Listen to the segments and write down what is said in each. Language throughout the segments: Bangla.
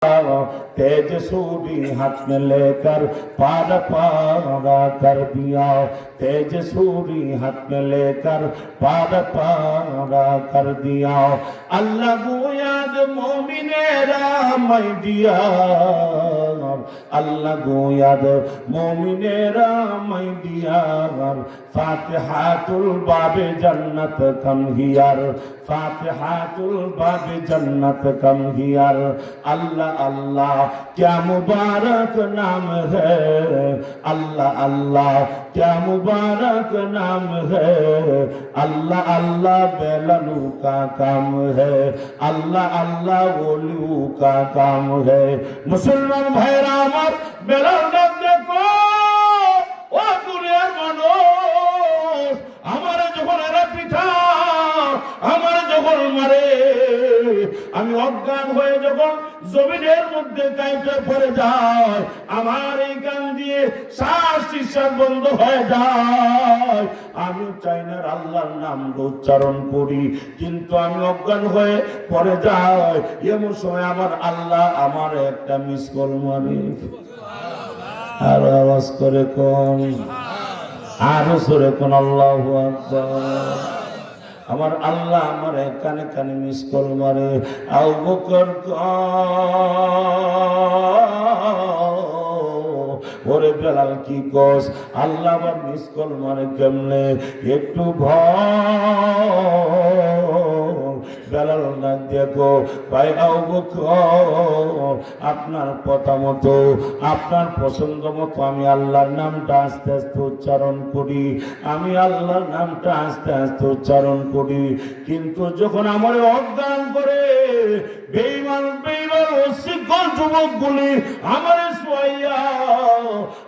तेज सूरी हाथ में लेकर पार पारा कर दिया, तेज सूरी हाथ में लेकर पार पारा कर दिया। अल्लाह गोयाद मोमिनेरा मैं दिया, अल्लाह गोयाद मोमिनेरा मैं दिया। फातिहातुल बाबे जन्नत कम हियार, फातिहातुल बाबे जन्नत कम हियार। अल्लाह अल्लाह क्या मुबारक नाम है, अल्लाह अल्लाह क्या मुबारक नाम है। अल्लाह अल्लाह बेलनू का काम है, अल्लाह अल्लाह ओलियू का काम है। मुसलमान भाईरा আমার বেলাল ডাক দেখো, ও দুনিয়ার মানুষ, আমারে যখন এরা পিঠা আমারে যখন মারে, আমি অজ্ঞান হয়ে যখন জমিনের মধ্যে কাইতে পড়ে যায়, আমার এই কান দিয়ে শ্বাস নিঃশ্বাস বন্ধ হয়ে যায়। আমি চাই না আল্লাহর নাম উচ্চারণ করি, কিন্তু আমি অজ্ঞান হয়ে পড়ে যাই। এমন সময় আমার আল্লাহ আমার একটা মিস কল মারে। আর আওয়াজ করে কোন, আরো সরে কোন আল্লাহু আকবার। আমার আল্লাহ আমার কানে কানে মিস কল মারে। আবু বকর ওরে বেলাল কি কস, আল্লাহ আবার মিস কল মারে কেমনে, একটু বেলাল না দেখো ভাই আবু বকর, আপনার কথা মতো আপনার পছন্দ মতো আমি আল্লাহর নামটা আস্তে আস্তে উচ্চারণ করি, আমি আল্লাহর নামটা আস্তে আস্তে উচ্চারণ করি। কিন্তু যখন আমার অজ্ঞান করে বেঈমান বেঈমান অশিক্ষণ যুবকগুলি আমারে সোয়াইয়া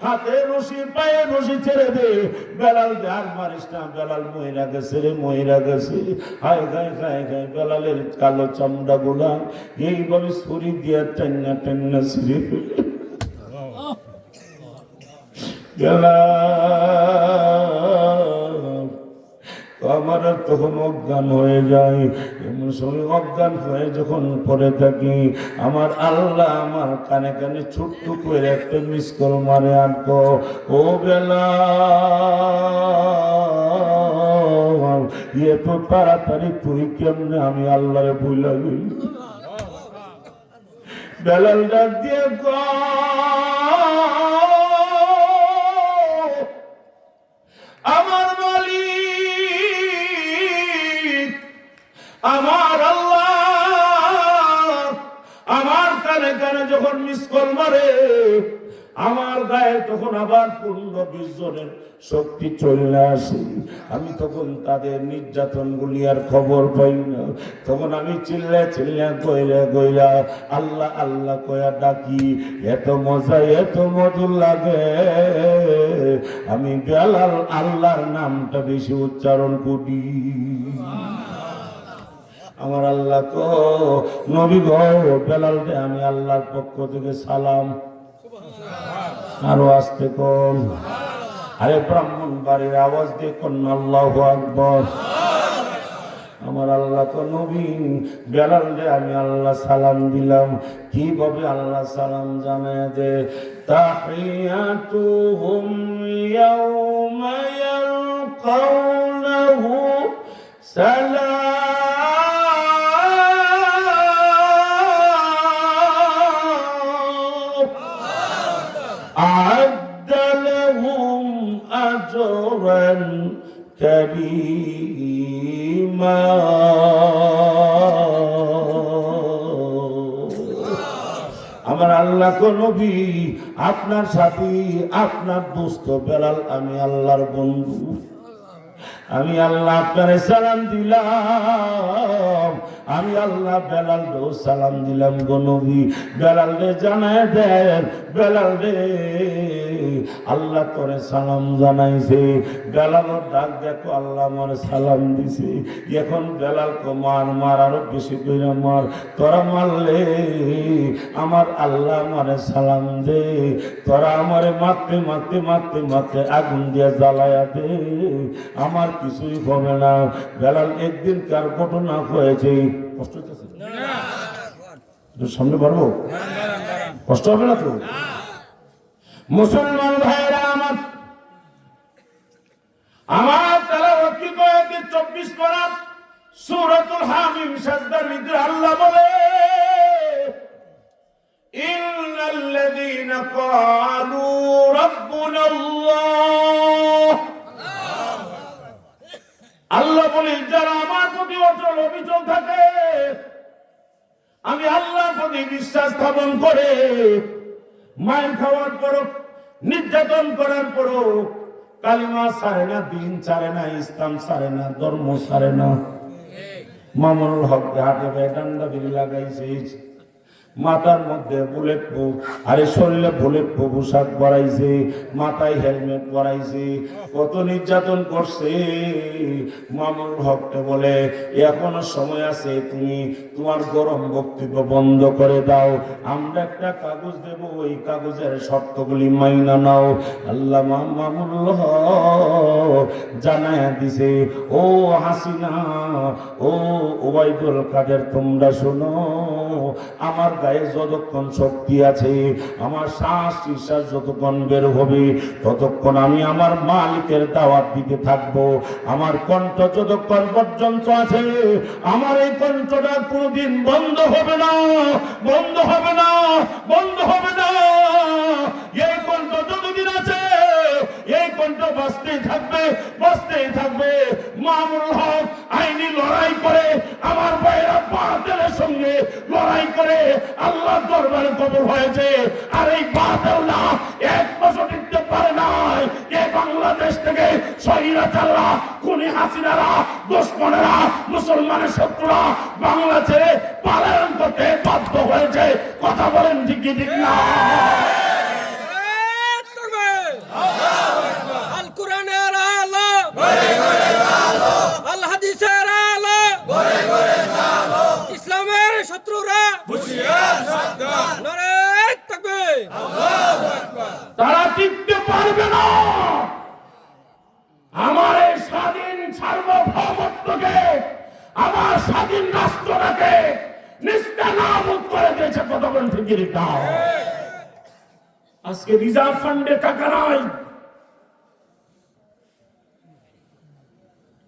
হাতে রশি পায়ে রশি ছেড়ে দে, বেলাল আর মারিস না, বেলাল মহিলা গেছে রে, মহিলা গেছে। হায় গায় গায় গায় বেলালের কালো চামড়া গুলা এইভাবে ছুরি দিয়ে টান্না টান্না ছিঁড়ে ফেলে। আমার তখন অজ্ঞান হয়ে যায়। এমন সময় অজ্ঞান হয়ে যখন পড়ে থাকি, আমার আল্লাহ আমার কানে কানে ছোট্ট করে একটা মিস কল মারে। আর ও বেলাল, এত তাড়াতাড়ি তুই কেমনে আমি আল্লাহরে ভুলে গেলি। বেলাল ডাক দিয়ে আমার মালিক আমার আল্লাহ আমার কানে কানে যখন মিস কল মারে, আমার গায়ে তখন আবার 15-20 জনের শক্তি চলে আসে। আমি তখন তাদের নির্যাতন গুলি আর খবর পাই না। তখন আমি চিল্লা চিল্লা কইরা কইরা আল্লাহ আল্লাহ কয়া ডাকি, এত মজা এত মধুর লাগে। আমি বেলাল আল্লাহর নামটা বেশি উচ্চারণ করি। আমার আল্লাহ তো নবী গো বেলাল দে আমি আল্লাহর পক্ষ থেকে সালাম। আরো আসতে কোন, আরে ব্রাহ্মণ বাড়ির আওয়াজ দিয়ে কোন আল্লাহু আকবার। আমার আল্লাহ তো নবী বেলাল দে আমি আল্লাহ সালাম দিলাম। কিভাবে আল্লাহ সালাম জানায় দে, তাহিয়াতুহুম ইয়াউমা ইয়ালকাউনাহু সালাম আ'আদ্দালাহুম আজরান কারীমা। আমার আল্লাহ কো নবী আপনার সাথী আপনার দোস্ত বেলাল আমি আল্লাহর বন্ধু, আমি আল্লাহ আপনারে সালাম দিলাম। আমি আল্লাহ বেলাল রে সালাম দিলাম গো নবী। বেলাল রে জানায় দেন, বেলাল রে আল্লাহ তোরে সালাম জানাইছে। বেলাল ডাক দেখো আল্লাহ আমার সালাম দিছে। এখন বেলাল কো মার মার আরো বেশি করে মার, তোরা মারলে আমার আল্লাহ আমারে সালাম দে, তোরা আমারে মারতে মারতে মারতে মারতে আগুন দিয়ে জ্বালায়া দে, আমার কিছুই হবে না। বেলাল একদিন কার ঘটনা হয়েছে, কষ্ট হইতেছে সামনে পারবো। কষ্ট হবে না তো? মুসলমান ভাইরা আমার তেলাওয়াত কি কয়েকটি 24 পারা সূরাতুল হামিম সাজদার ভিতরে আল্লাহ বলে ইন্নাল্লাযীনা ক্বালু রাব্বুনাল্লাহ, আল্লাহ বলে যারা আমার প্রতি অটল অবিচল থাকে, আমি আল্লাহর প্রতি বিশ্বাস স্থাপন করে মায়ের খাওয়ার পরও নির্যাতন করার পরও কালিমা ছাড়ে না, দিন ছাড়ে না, ইসলাম ছাড়ে না, ধর্ম ছাড়ে না। মামুনুল হক হাতে পায়ে ডান্ডা বিড়ি লাগাইছে, মাথার মধ্যে বুলেট প্রুফ, আরে শরীরে বুলেট প্রুফ পোশাক পরাইছে, মাথায় হেলমেট পরাইছে, কত নির্যাতন করছে। মামুনুল হককে বলে এখনো সময় আছে, তুমি তোমার গরম বক্তব্য বন্ধ করে দাও, আমরা একটা কাগজ দেব, ওই কাগজের শর্তগুলি মাইনা নাও। আল্লাহ মামুনুল হক জানায়া দিছে, ও হাসিনা, ও ওবাইদুল কাদের, তোমরা শোনো, আমার গায়ে যতক্ষণ শক্তি আছে, আমার শ্বাস নিঃশ্বাস যতক্ষণ বের হবে, ততক্ষণ আমি আমার মালিকের দাওয়াত দিতে থাকবো। আমার কণ্ঠ যতক্ষণ পর্যন্ত আছে, আমার এই কণ্ঠটা কোনদিন বন্ধ হবে না, বন্ধ হবে না, বন্ধ হবে না। এই কণ্ঠ যতদিন আছে, এই কণ্ঠ বাঁচতেই থাকবে, বাঁচতেই থাকবে। মামুনুল হক আইনি লড়াই করে, আমার ভাইয়েরা বাতিলের সঙ্গে লড়াই করে আল্লাহর দরবারে কবুল হয়েছে। আর এই বাতিলরা এক বছর টিকতে পারে নাই। এই বাংলাদেশ থেকে স্বৈরাচাররা, খুনি হাসিনারা, দুশমনেরা, মুসলমানের শত্রুরা বাংলা ছেড়ে পলায়ন করতে বাধ্য হয়েছে। কথা বলেন ঠিক কি ঠিক না? আল কোরআনের আলো, আল হাদিসের আলো, ইসলামের শত্রুরা নারে তাকবীর, তারা টিকতে পারবে না। আমার এই স্বাধীন সার্বভৌমত্বকে, আমার স্বাধীন রাষ্ট্রটাকে নিস্তানাবুদ করে দিয়েছে। কথা বলেন ঠিক কি ঠিক না? আজকে রিজার্ভ ফান্ডে টাকা নাই,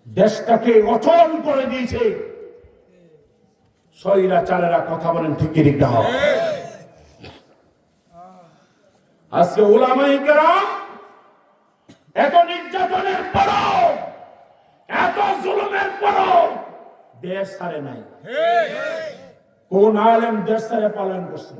দেশটাকে অচল করে দিয়েছে স্বৈরাচারেরা। কথা বলেন ঠিক কি ঠিক না? আজকে উলামায়ে কেরাম এত নির্যাতনের পরও, এত জুলুমের পরও দেশ ছাড়ে নাই। কোন আলেম দেশ ছেড়ে পালন করছে?